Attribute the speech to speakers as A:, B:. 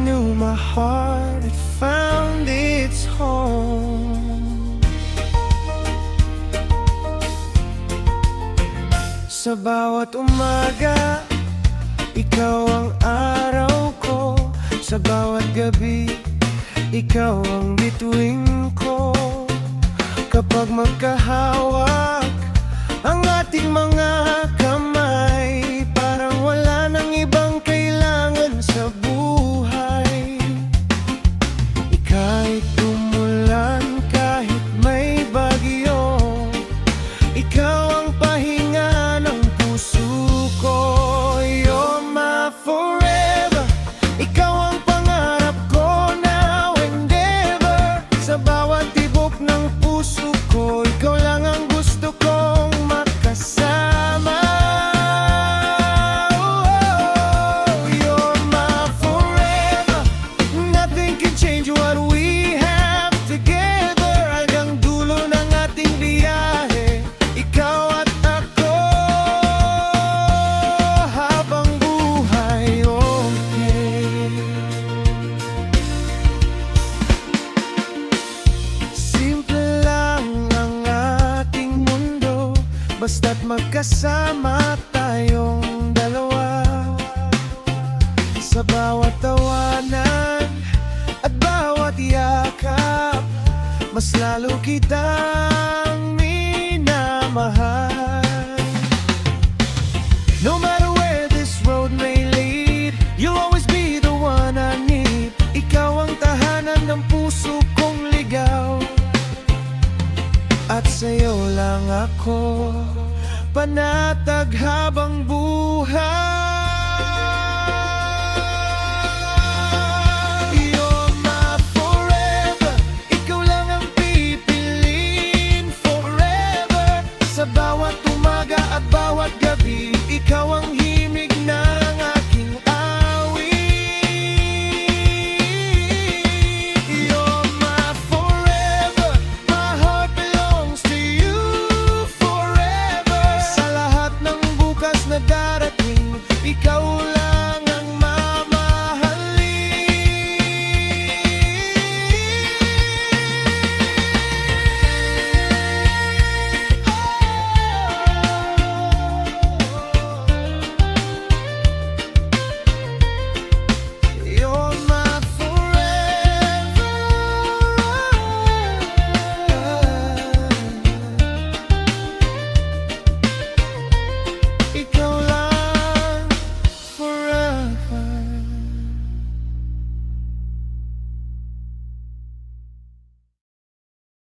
A: knew my heart had found its home. Sa bawat umaga, ikaw ang araw ko. Sa bawat gabi, ikaw ang bituin ko. Kapag magkahawak ang ating mga kamay, parang wala nang ibang kailangan sa buhay. Kahit umulan, kahit may bagyo, ikaw ang pahinga ng puso ko. You're my forever, ikaw ang pangarap ko now and ever. Sa bawat tibok ng puso ko, ikaw lang ang gusto kong makasama. Oh, you're my forever, nothing can change what we have together. Hanggang dulo ng ating biyahe, ikaw at ako, habang buhay, okay. Simple lang ang ating mundo, basta't magkasama tayong dalawa. Sa bawat tawanan at bawat yakap, mas lalo kitang minamahal. No matter where this road may lead, you'll always be the one I need. Ikaw ang tahanan ng puso kong ligaw, at sa'yo lang ako panatag habang buhay.